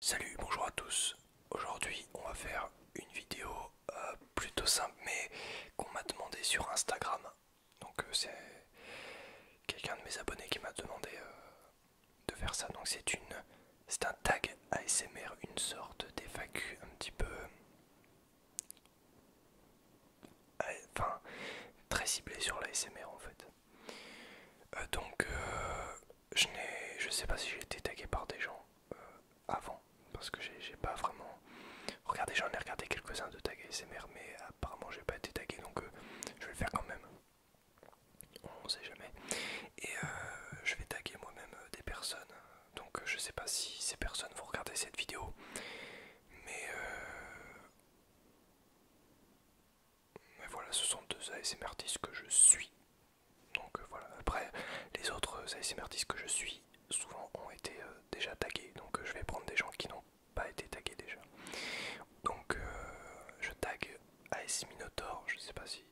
Salut, bonjour à tous. Aujourd'hui, on va faire une vidéo plutôt simple, mais qu'on m'a demandé sur Instagram. Donc, c'est quelqu'un de mes abonnés qui m'a demandé de faire ça. Donc, c'est un tag ASMR, une sorte d'FAQ un petit peu, enfin, très ciblé sur l'ASMR en fait. Je sais pas si j'ai été tagué par des gens avant, parce que j'ai pas vraiment regardé, j'en ai regardé quelques-uns de tags ASMR, mais apparemment j'ai pas été tagué, donc je vais le faire quand même, on sait jamais. Et je vais taguer moi-même des personnes, donc je sais pas si ces personnes vont regarder cette vidéo, mais voilà, ce sont deux ASMR artistes que je suis. Donc voilà, après les autres ASMR artistes que je suis souvent ont été déjà tagués, donc je vais prendre des gens qui n'ont pas été tagués déjà. Donc je tag AS Minotaur, je sais pas si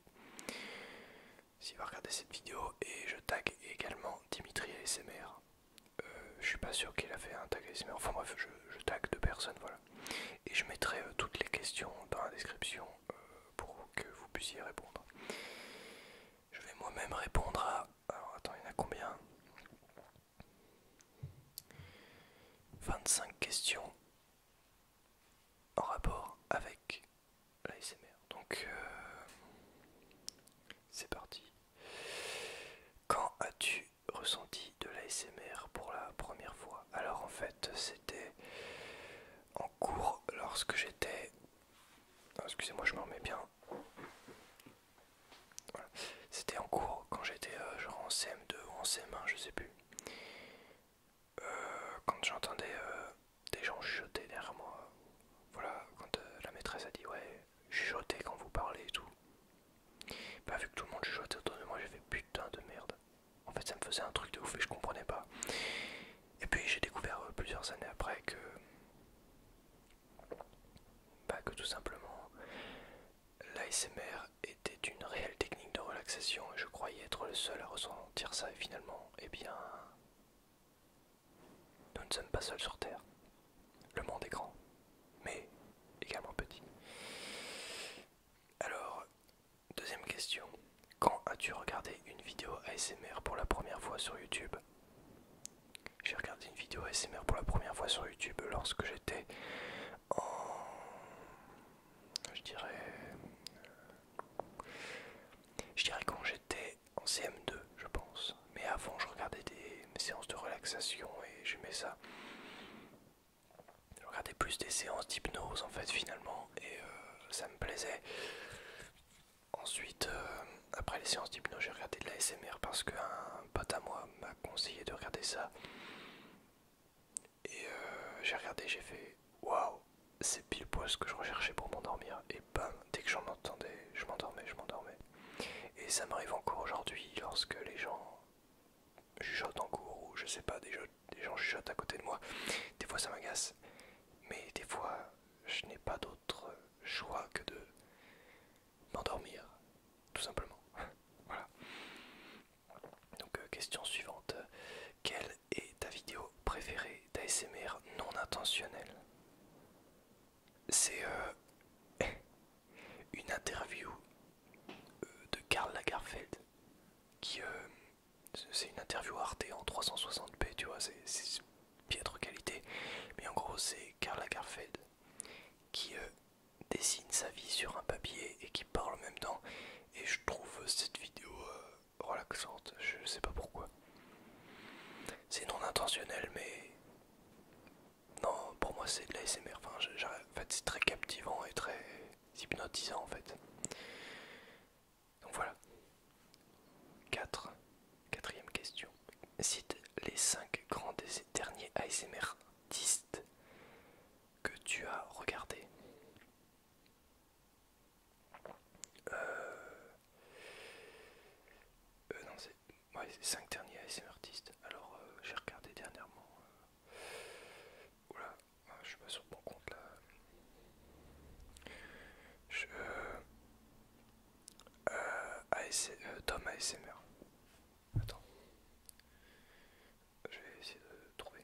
s'il va regarder cette vidéo, et je tag également Dimitri ASMR. Je suis pas sûr qu'il a fait un tag ASMR, enfin bref, je tag deux personnes, voilà. Et je mettrai toutes les questions dans la description pour que vous puissiez répondre. Je vais moi-même répondre à... Alors attends, il y en a combien? 25 questions en rapport avec l'ASMR. Donc c'est parti. Quand as-tu ressenti de l'ASMR pour la première fois? Alors en fait c'était en cours lorsque j'étais... Excusez-moi, je me remets bien. Voilà. C'était en cours quand j'étais genre en CM2 ou en CM1, je sais plus. Quand j'entendais des gens chuchoter derrière moi. Voilà, quand la maîtresse a dit ouais, chuchotez quand vous parlez et tout. Bah vu que tout le monde chuchotait autour de moi, j'ai fait putain de merde. En fait ça me faisait un truc de ouf et je comprenais pas. Et puis j'ai découvert plusieurs années après que... Bah que tout simplement l'ASMR était une réelle technique de relaxation et je croyais être le seul à ressentir ça, et finalement, eh bien, nous ne sommes pas seuls sur Terre. Le monde est grand, mais également petit. Alors, deuxième question. Quand as-tu regardé une vidéo ASMR pour la première fois sur YouTube? J'ai regardé une vidéo ASMR pour la première fois sur YouTube lorsque j'étais en... Je dirais... Je dirais quand j'étais en CM2, je pense. Mais avant, je regardais des séances de relaxation et j'aimais ça. Je regardais plus des séances d'hypnose en fait finalement, et ça me plaisait. Ensuite, après les séances d'hypnose, j'ai regardé de la SMR parce qu'un pote à moi m'a conseillé de regarder ça. Et j'ai regardé, j'ai fait waouh, c'est pile poil ce que je recherchais pour m'endormir. Et bam, dès que j'en entendais, je m'endormais, je m'endormais. Et ça m'arrive encore aujourd'hui lorsque les gens chuchotent en cours ou je sais pas, des gens chuchotent à côté de moi. Des fois ça m'agace, mais des fois je n'ai pas d'autre choix que de m'endormir, tout simplement. Voilà. Donc question suivante. Quelle est ta vidéo préférée d'ASMR non intentionnelle? C'est une interview de Karl Lagerfeld qui c'est une interview Arte en 360p, tu vois, c'est piètre qualité, mais en gros c'est Karl Lagerfeld qui dessine sa vie sur un papier et qui parle en même temps, et je trouve cette vidéo relaxante, je sais pas pourquoi. C'est non intentionnel, mais non, pour moi c'est de l'ASMR, enfin, en fait c'est très captivant et très hypnotisant en fait. Donc voilà. 4. Quatrième question. Cite les 5 grands derniers ASMR artistes que tu as regardés. Non, c'est... Ouais, c'est 5 derniers ASMR artistes. Alors, j'ai regardé dernièrement... Oula, je suis pas sur mon compte là. Je... Tom ASMR. Attends, je vais essayer de trouver.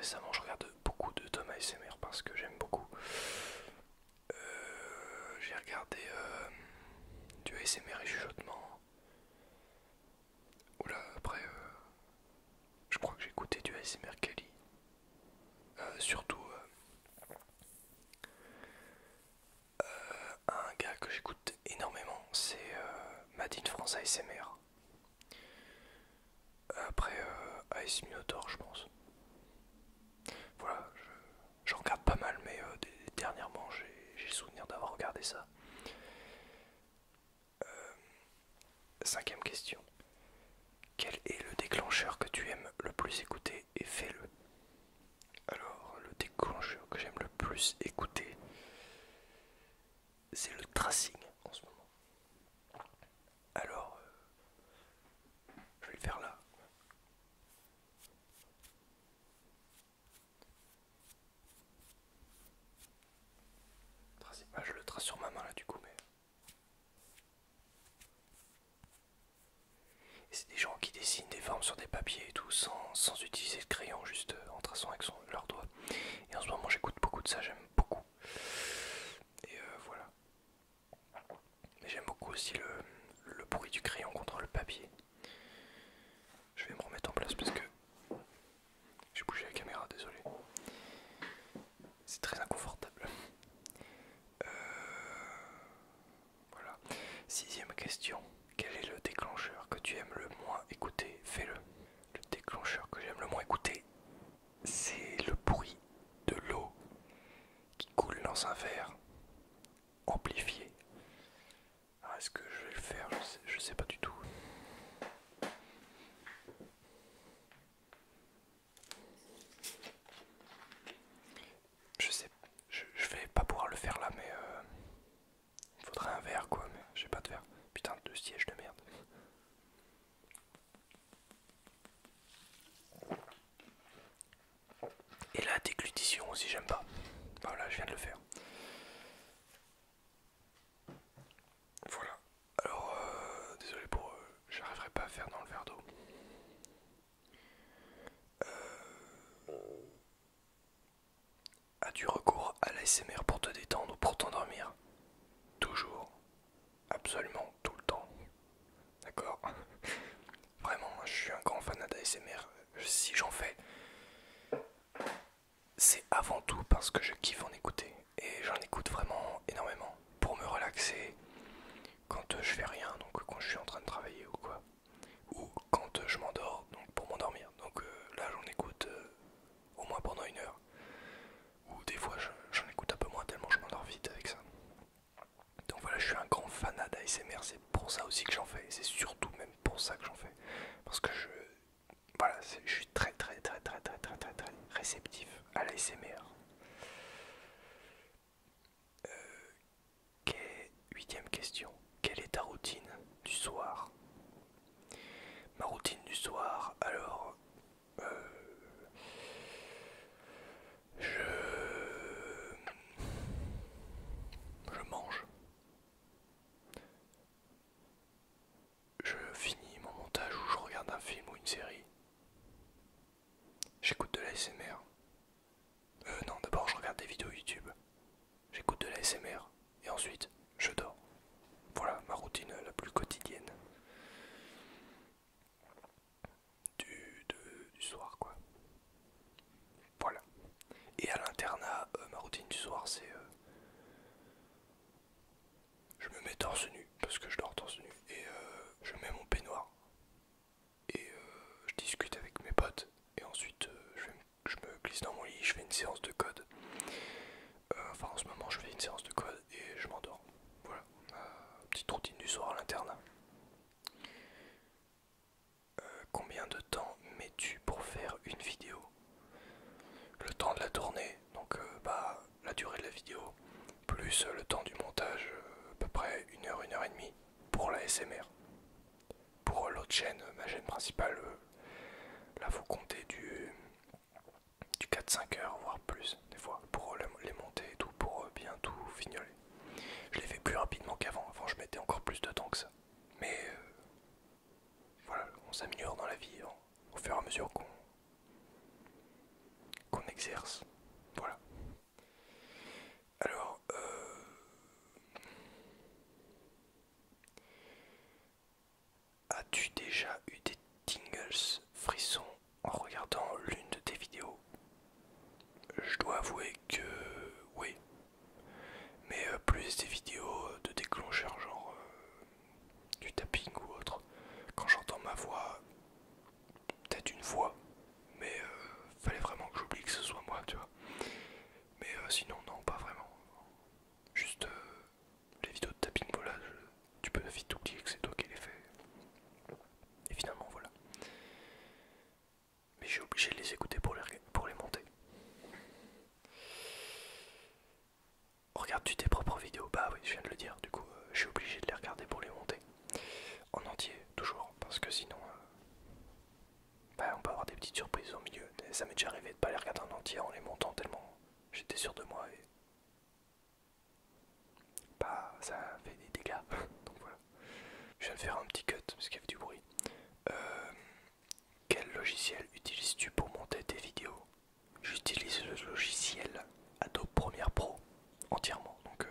récemment je regarde beaucoup de Tom ASMR parce que j'aime beaucoup. J'ai regardé du ASMR et chuchotement. Oula, après, je crois que j'ai écouté du ASMR Kelly. Surtout un gars que j'écoute énormément, c'est Made in France ASMR. Après AS Minotaur, je pense. Voilà, j'en regarde pas mal, mais dernièrement j'ai le souvenir d'avoir regardé ça. Cinquième question. Quel est le déclencheur que tu aimes le plus écouter et fais-le? Alors, le déclencheur que j'aime le plus écouter, c'est le tracing en ce moment. Alors, je vais le faire là. Tracing. Ah, je le trace sur ma main là du coup, mais. Et c'est des gens qui dessinent des formes sur des papiers et tout sans utiliser le crayon, juste en traçant avec leurs doigts. Et en ce moment, j'écoute beaucoup de ça, j'aime beaucoup. Et voilà. Mais j'aime beaucoup aussi le bruit du crayon contre le papier. Je vais me remettre en place parce que j'ai bougé la caméra, désolé. C'est très inconfortable. Voilà. Sixième question. Quel est le déclencheur que tu aimes le moins écouter? Fais-le. Le déclencheur que j'aime le moins écouter, c'est le bruit de l'eau qui coule dans un verre amplifié. Alors est-ce que je vais le faire? Je sais pas du tout. Je sais, je vais pas pouvoir le faire là, mais il faudrait un verre quoi, mais j'ai pas de verre. Putain de siège de merde. Et la déglutition aussi j'aime pas. Voilà, je viens de le faire. Voilà. Alors, désolé pour... j'arriverai pas à faire dans le verre d'eau. As-tu recours à l'ASMR pour te détendre ou pour t'endormir? Toujours. Absolument tout le temps. D'accord. Vraiment, je suis un grand fan d'ASMR. Si j'en fais, c'est avant tout parce que je kiffe en écouter. Et j'en écoute vraiment énormément. Pour me relaxer, quand je fais rien, donc quand je suis en train de travailler ou quoi. Ou quand je m'endors, donc pour m'endormir. Donc là j'en écoute au moins pendant 1 heure. Ou des fois j'en écoute un peu moins tellement je m'endors vite avec ça. Donc voilà, je suis un grand fanat d'ASMR, c'est pour ça aussi que j'en fais. C'est surtout même pour ça que j'en fais. Parce que voilà, je suis très réceptif à l'ASMR. Huitième question. Quelle est ta routine du soir? Ma routine du soir, alors je mange, je finis mon montage ou je regarde un film ou une série, j'écoute de l'ASMR. Non, d'abord je regarde des vidéos YouTube, j'écoute de l'ASMR et ensuite je dors. Voilà ma routine la plus quotidienne du soir quoi. Voilà. Et à l'internat, ma routine du soir c'est je me mets torse nu parce que je dors torse nu et je mets mon peignoir et je discute avec mes potes et ensuite je me glisse dans mon lit, je fais une séance de code. Enfin en ce moment je fais une séance de code et je m'endors. Voilà, petite routine du soir à l'internat. Combien de temps mets-tu pour faire une vidéo? Le temps de la tournée, donc bah la durée de la vidéo, plus le temps du montage, à peu près 1 heure, 1 heure et demie pour la SMR. Pour l'autre chaîne, ma chaîne principale, là faut compter du 4-5 heures, voire plus, des fois, pour les monter et tout, pour bien tout fignoler. Je l'ai fait plus rapidement qu'avant, avant je mettais encore plus de temps que ça. Mais voilà, on s'améliore dans la vie au fur et à mesure qu'on exerce. Voilà. Alors, as-tu déjà eu des tingles, frissons, en regardant l'une de tes vidéos? Je dois avouer que oui, mais plus des vidéos de déclencheurs, genre du tapping ou autre. Quand j'entends ma voix, peut-être une fois, mais fallait vraiment que j'oublie que ce soit moi, tu vois. Mais sinon, non, pas vraiment. Juste les vidéos de tapping, voilà, tu peux vite oublier que c'est toi qui les fais. Et finalement, voilà. Mais j'ai obligé de les écouter pour les monter. Regardes-tu tes propres vidéos? Bah oui, je viens de le dire, du coup, je suis obligé de les regarder pour les monter. En entier, toujours, parce que sinon, bah, on peut avoir des petites surprises au milieu. Et ça m'est déjà arrivé de pas les regarder en entier en les montant tellement j'étais sûr de moi et bah ça fait des dégâts. Donc voilà. Je viens de faire un petit cut parce qu'il y avait du bruit. Quel logiciel utilises-tu pour monter tes vidéos? J'utilise le logiciel Adobe Premiere Pro entièrement. Donc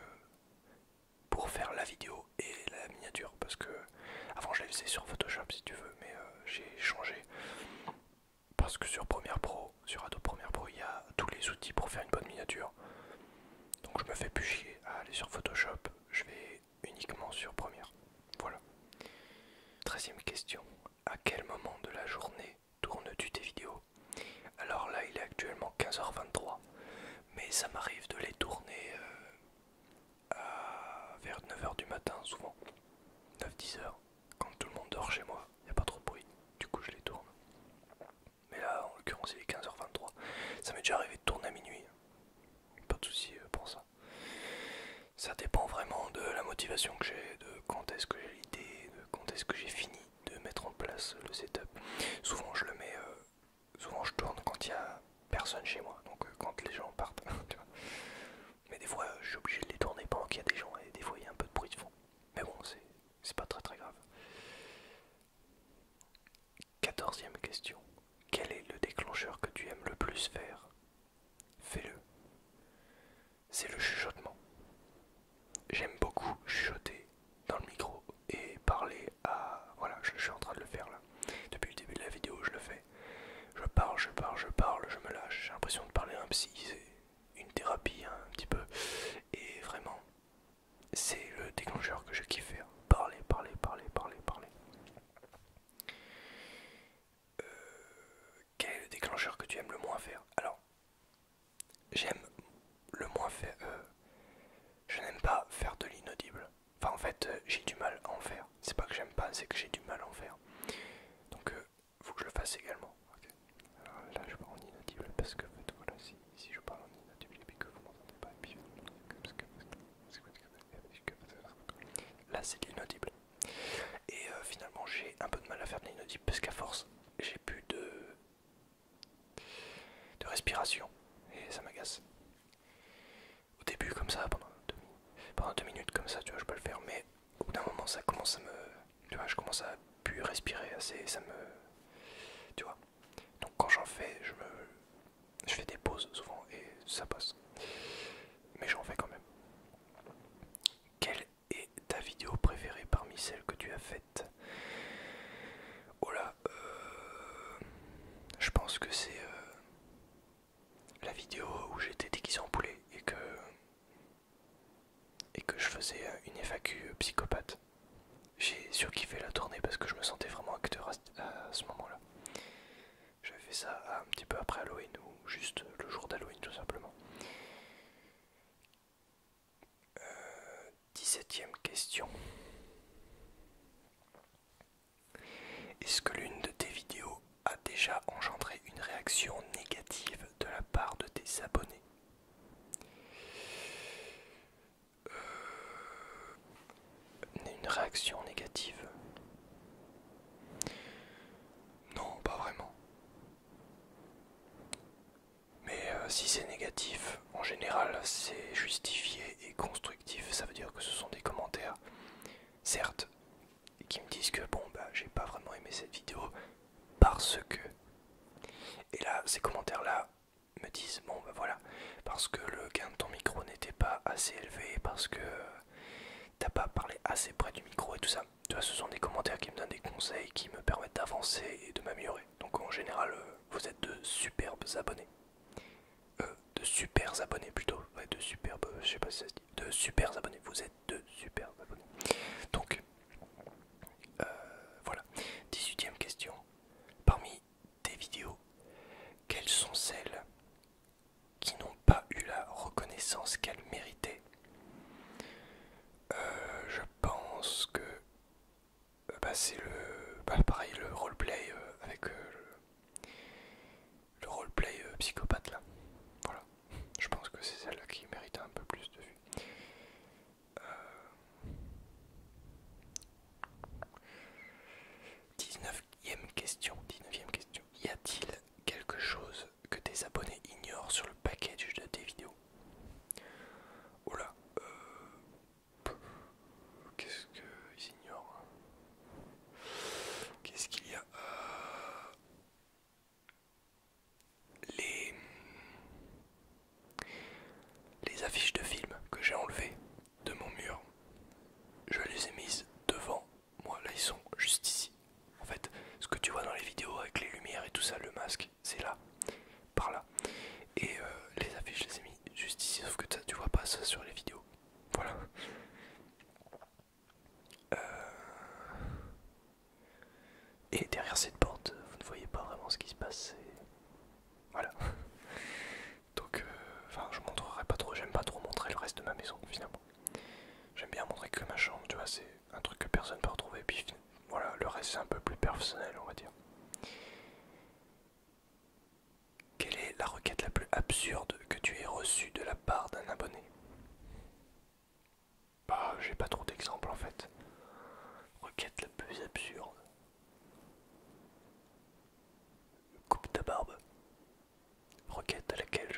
pour faire la vidéo et la miniature, parce que avant je les faisais sur Photoshop si tu veux, mais j'ai changé parce que sur Premiere Pro, sur Adobe Premiere Pro, il y a tous les outils pour faire une bonne miniature. Donc je me fais plus chier à aller sur Photoshop, je vais uniquement sur Premiere. Voilà. 13e question. À quel moment de la journée tournes-tu tes vidéos? Alors là, il est actuellement 15h23, mais ça m'arrive de les tourner vers 9h du matin, souvent. 9-10h, quand tout le monde dort chez moi, il n'y a pas trop de bruit, du coup je les tourne. Mais là, en l'occurrence, il est 15h23. Ça m'est déjà arrivé de tourner à minuit. Pas de soucis pour ça. Ça dépend vraiment de la motivation que j'ai, de quand est-ce que j'ai l'idée, de quand est-ce que j'ai fini de mettre en place le setup. Souvent je le mets, souvent je tourne quand il y a personne chez moi, donc quand les gens partent. Tu vois. Mais des fois je suis obligé de les tourner pendant qu'il y a des gens et des fois il y a un peu de bruit de fond. Mais bon, c'est pas très très grave. 14e question. Quel est le déclencheur que tu aimes le plus faire? Fais-le. C'est le chuchotement. J'aime beaucoup chuchoter dans le micro et parler à... Voilà, je suis en train de le faire là. Depuis le début de la vidéo, je le fais. Je parle, je parle, je parle, je me lâche. J'ai l'impression de parler à un psy, c'est une thérapie hein, un petit peu. Et vraiment, c'est le déclencheur que je kiffe faire. Parler, parler, parler, parler, parler. Quel est le déclencheur que tu aimes le moins faire? Alors, j'aime le moins faire... je n'aime pas faire de l'inaudible. Enfin, en fait, j'ai du mal à en faire. C'est pas que j'aime pas, c'est que j'ai du mal à en faire. Donc, faut que je le fasse également. Okay. Alors là, je parle en inaudible parce que, en fait, voilà, si je parle en inaudible et que vous m'entendez pas, et puis là, c'est l'inaudible. Et finalement, j'ai un peu de mal à faire de l'inaudible parce qu'à force, j'ai plus de respiration et ça m'agace. Au début, comme ça, pendant 2 minutes, comme ça, tu vois, je peux le faire, mais au bout d'un moment, ça commence à me. Tu vois, je commence à plus respirer assez, ça me. Tu vois. Donc quand j'en fais, je fais des pauses souvent et ça passe. Mais j'en fais quand même. Quelle est ta vidéo préférée parmi celles que tu as faites? Oh là, je pense que c'est la vidéo où j'étais déguisé en poulet et que je faisais une FAQ psychopathe. J'ai surkiffé la tournée parce que je me sentais vraiment acteur à ce moment-là. J'avais fait ça un petit peu après Halloween ou juste le jour d'Halloween tout simplement. 17e question. Est-ce que l'une de tes vidéos a déjà engendré une réaction négative de la part de tes abonnés? Une réaction négative? Non, pas vraiment. Mais si c'est négatif, en général c'est justifié et constructif. Ça veut dire que ce sont des commentaires, certes, qui me disent que bon bah j'ai pas vraiment aimé cette vidéo parce que... Et là, ces commentaires là me disent bon bah voilà, parce que le gain de ton micro n'était pas assez élevé, parce que t'as pas parlé assez près du micro et tout ça. Tu vois, ce sont des commentaires qui me donnent des conseils qui me permettent d'avancer et de m'améliorer. Donc en général, vous êtes de superbes abonnés. De super abonnés plutôt. Ouais, de superbes, je sais pas si ça se dit. De super abonnés. Vous êtes de super abonnés. Donc, voilà. 18e question. Parmi tes vidéos, quelles sont celles qui n'ont pas eu la reconnaissance qu'elles méritaient? Je pense que bah, c'est pareil, le roleplay avec le roleplay psychopathe là. Voilà. Je pense que c'est celle-là qui mérite un peu plus de vues. 19e question. 19e question. Y a-t-il quelque chose que tes abonnés ignorent sur le package de tes vidéos? Oula. Qu'est-ce qu'ils ignorent? Qu'est-ce qu'il y a? Les... les affiches de films que j'ai enlevées de mon mur, je les ai mises devant moi. Là, ils sont juste ici. En fait, ce que tu vois dans les vidéos avec les lumières et tout ça, le masque, c'est là, par là. Et les affiches, je les ai mis juste ici, sauf que tu vois pas ça sur les vidéos. Voilà. Et derrière cette porte, vous ne voyez pas vraiment ce qui se passe. Voilà. Donc, enfin, je montrerai pas trop. J'aime pas trop montrer le reste de ma maison, finalement. J'aime bien montrer que ma chambre, tu vois, c'est un truc que personne peut retrouver. Puis voilà, le reste c'est un peu plus personnel, on va dire. Quelle est la requête la plus absurde que tu aies reçue de la part d'un abonné? Bah, j'ai pas trop d'exemples en fait. Requête la plus absurde. Coupe ta barbe. Requête à laquelle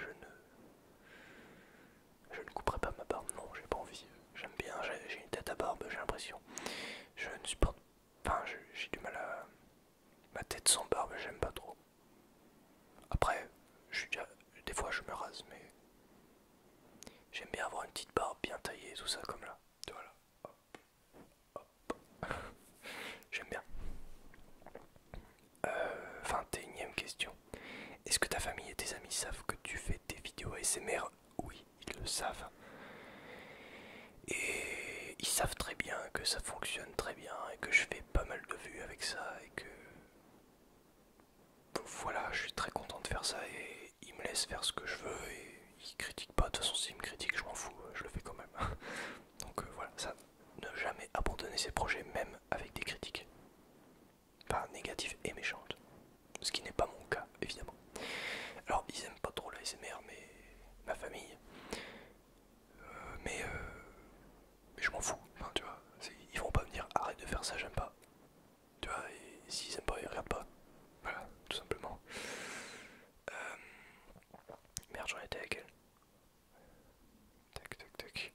je ne couperai pas ma barbe. Non, j'ai pas envie. J'aime bien, j'ai une tête à barbe, j'ai l'impression. Je ne supporte pas, j'ai du mal à... Ma tête sans barbe, j'aime pas trop. Après, des fois je me rase, mais j'aime bien avoir une petite barbe bien taillée, tout ça comme là. Voilà. J'aime bien. 21e question. Est-ce que ta famille et tes amis savent que tu fais des vidéos ASMR? Oui, ils le savent. Et ils savent très bien que ça fonctionne très bien et que je fais pas mal de vues avec ça et que... Voilà, je suis très content de faire ça et ils me laissent faire ce que je veux et ils critiquent pas. De toute façon, s'ils me critiquent, je m'en fous, je le fais quand même. Donc voilà, ça, ne jamais abandonner ses projets, même avec des critiques. Pas négatives et méchantes. Ce qui n'est pas mon cas, évidemment. Alors, ils aiment pas trop la SMR, mais ma famille. Mais je m'en fous, enfin, tu vois. Ils vont pas me dire arrête de faire ça, j'aime pas. Tu vois, et s'ils aiment pas, ils regardent pas. Voilà, tout simplement. Merde, j'en étais avec elle. Tac, tac, tac.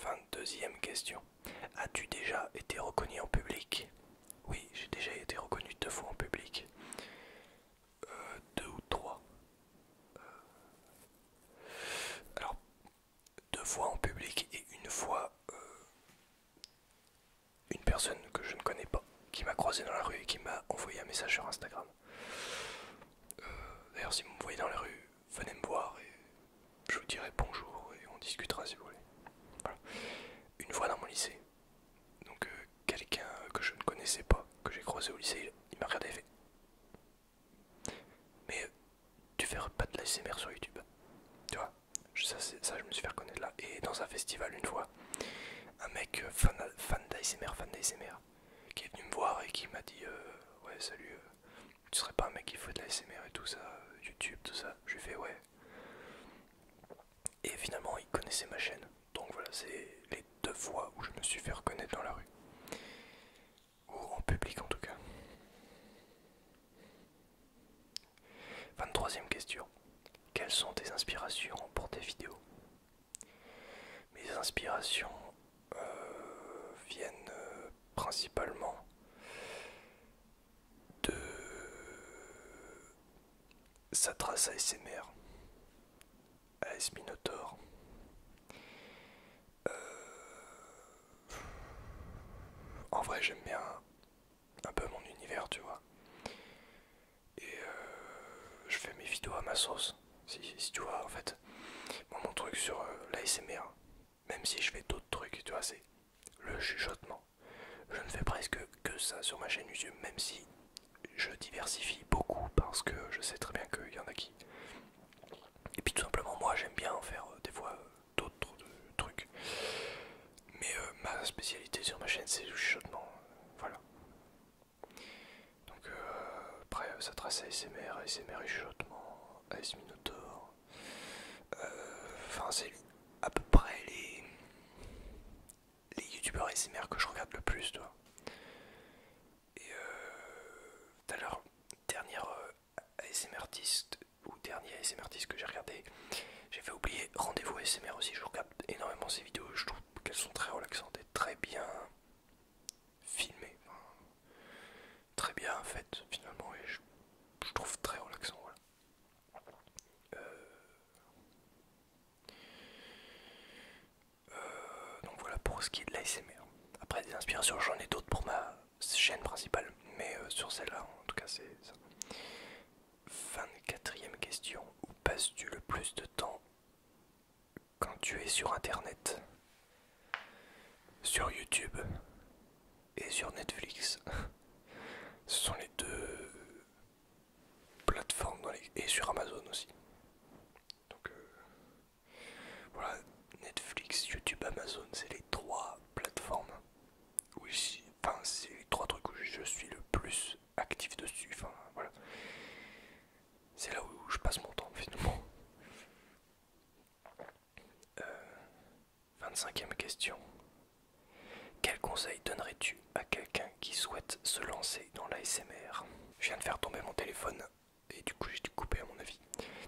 22e question. As-tu déjà été reconnu en public? Oui, j'ai déjà été reconnu 2 fois en public. 2 ou 3. Alors, 2 fois en public et une fois une personne que je ne connais pas qui m'a croisé dans la rue et qui m'a envoyé un message sur Instagram. D'ailleurs, si vous me voyez dans la rue, venez me voir et je vous dirai bonjour et on discutera si vous voulez. Voilà. Une fois dans mon lycée, donc quelqu'un que je ne connaissais pas, que j'ai croisé au lycée, il m'a regardé et fait mais tu fais pas de l'ASMR sur YouTube? Tu vois, ça je me suis fait reconnaître là. Et dans un festival une fois, un mec fan d'ASMR, qui est venu me voir et qui m'a dit ouais salut, tu serais pas un mec qui fait de l'ASMR et tout ça, YouTube, tout ça. Je lui ai fait ouais. Et finalement il connaissait ma chaîne. Donc voilà, c'est les 2 fois où je me suis fait reconnaître dans la rue. Ou en public en tout cas. 23e question. Quelles sont tes inspirations pour tes vidéos? Mes inspirations viennent principalement de ça trace ASMR, AS Minotaur. En vrai j'aime bien un peu mon univers, tu vois. Et je fais mes vidéos à ma sauce. Si tu vois, en fait, moi, mon truc sur l'ASMR, même si je fais d'autres trucs, tu vois, c'est le chuchotement. Je ne fais presque que ça sur ma chaîne YouTube, même si je diversifie beaucoup parce que je sais très bien qu'il y en a qui. Et puis tout simplement, moi j'aime bien en faire des fois d'autres trucs. Mais ma spécialité sur ma chaîne, c'est le chuchotement. Voilà. Donc après, ça trace ASMR, ASMR et chuchotement, AS Minotaur. Enfin, c'est à peu près les youtubeurs ASMR que je regarde le plus, tu vois. Et tout à l'heure, dernière ASMR artiste ou dernier ASMR artiste que j'ai regardé, j'ai fait oublier Rendez-vous ASMR aussi. Je regarde énormément ces vidéos, je trouve qu'elles sont très relaxantes et très bien filmées, enfin, très bien faites finalement, et je trouve très relaxant. Voilà. Donc voilà pour ce qui est de l'ASMR. Après des inspirations, j'en ai d'autres pour ma chaîne principale, mais sur celle-là, en tout cas, c'est ça. 24e question. Où passes-tu le plus de temps quand tu es sur internet? Sur YouTube et sur Netflix. Ce sont les deux plateformes et sur Amazon aussi. Donc voilà, Netflix, YouTube, Amazon, c'est les trois plateformes. Oui, enfin c'est les trois trucs où je suis le plus actif dessus. Enfin voilà, c'est là où je passe mon temps finalement. 25e question. Quel conseil donnerais-tu à quelqu'un qui souhaite se lancer dans l'ASMR? Je viens de faire tomber mon téléphone et du coup j'ai dû couper à mon avis.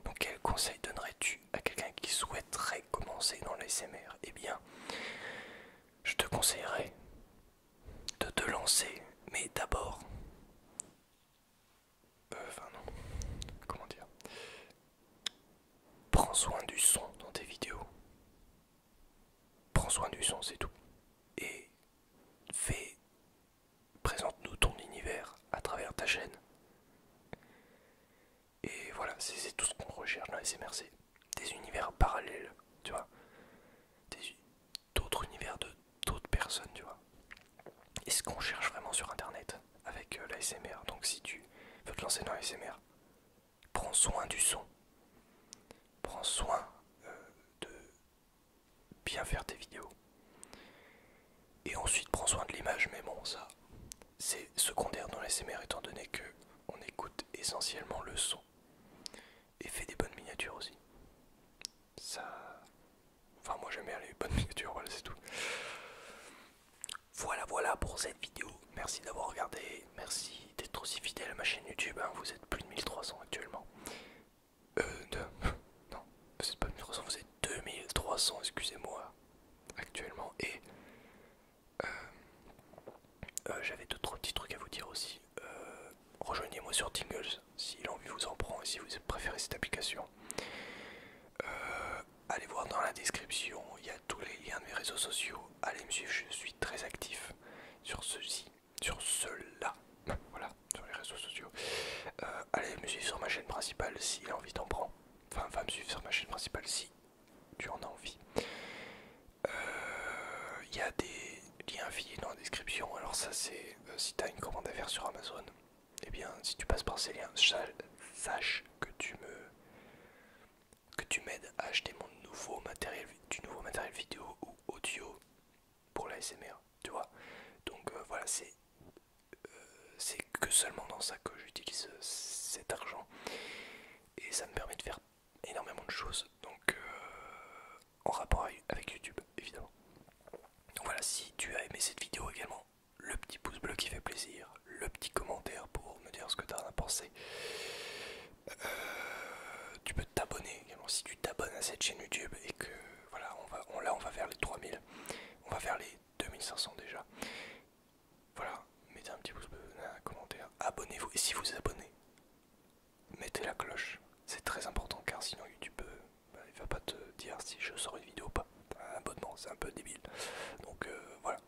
Donc quel conseil donnerais-tu à quelqu'un qui souhaiterait commencer dans l'ASMR? Eh bien, je te conseillerais de te lancer, mais d'abord... Enfin non, comment dire? Prends soin du son dans tes vidéos. Prends soin du son, c'est tout. Et fais... Présente-nous ton univers à travers ta chaîne. Et voilà, c'est tout ce qu'on recherche dans les SMRC. Des univers parallèles, tu vois. D'autres univers de d'autres personnes, tu vois. Et ce qu'on cherche vraiment sur internet avec l'ASMR. Donc si tu veux te lancer dans l'ASMR, prends soin du son. Prends soin de bien faire tes vidéos. Et ensuite prends soin de l'image, mais bon ça c'est secondaire dans l'ASMR étant donné que on écoute essentiellement le son. Et fais des bonnes miniatures aussi. Ça... Enfin moi j'aime bien les bonnes miniatures, voilà c'est tout. Voilà pour cette vidéo. Merci d'avoir regardé. Merci d'être aussi fidèle à ma chaîne YouTube. Hein. Vous êtes plus de 1300 actuellement. Non, vous êtes pas 1300, vous êtes 2300, excusez-moi, actuellement. Et j'avais d'autres petits trucs à vous dire aussi. Rejoignez-moi sur Tingles si l'envie vous en prend et si vous préférez cette application. Allez voir dans la description, il y a tous les liens de mes réseaux sociaux. Allez me suivre, je suis très actif sur ceux-ci, sur ceux-là. Voilà, sur les réseaux sociaux. Allez me suivre sur ma chaîne principale si l'envie t'en prend. Enfin, va me suivre sur ma chaîne principale si tu en as envie. Il y a des liens affiliés dans la description. Alors ça c'est si tu as une commande à faire sur Amazon. Eh bien si tu passes par ces liens, sache que tu m'aides à acheter du nouveau matériel vidéo ou audio pour l'ASMR, tu vois. Donc voilà, c'est que seulement dans ça que j'utilise cet argent. Et ça me permet de faire énormément de choses. Donc en rapport avec YouTube, évidemment. Donc voilà, si tu as aimé cette vidéo également, le petit pouce bleu qui fait plaisir, le petit commentaire pour me dire ce que tu en as pensé. Tu peux t'abonner également si tu t'abonnes à cette chaîne YouTube et que voilà, on va vers les 3000, on va vers les 2500 déjà. Voilà, mettez un petit pouce bleu, un commentaire, abonnez-vous et si vous abonnez, mettez la cloche, c'est dire si je sors une vidéo ou pas. Un abonnement, c'est un peu débile. Donc voilà.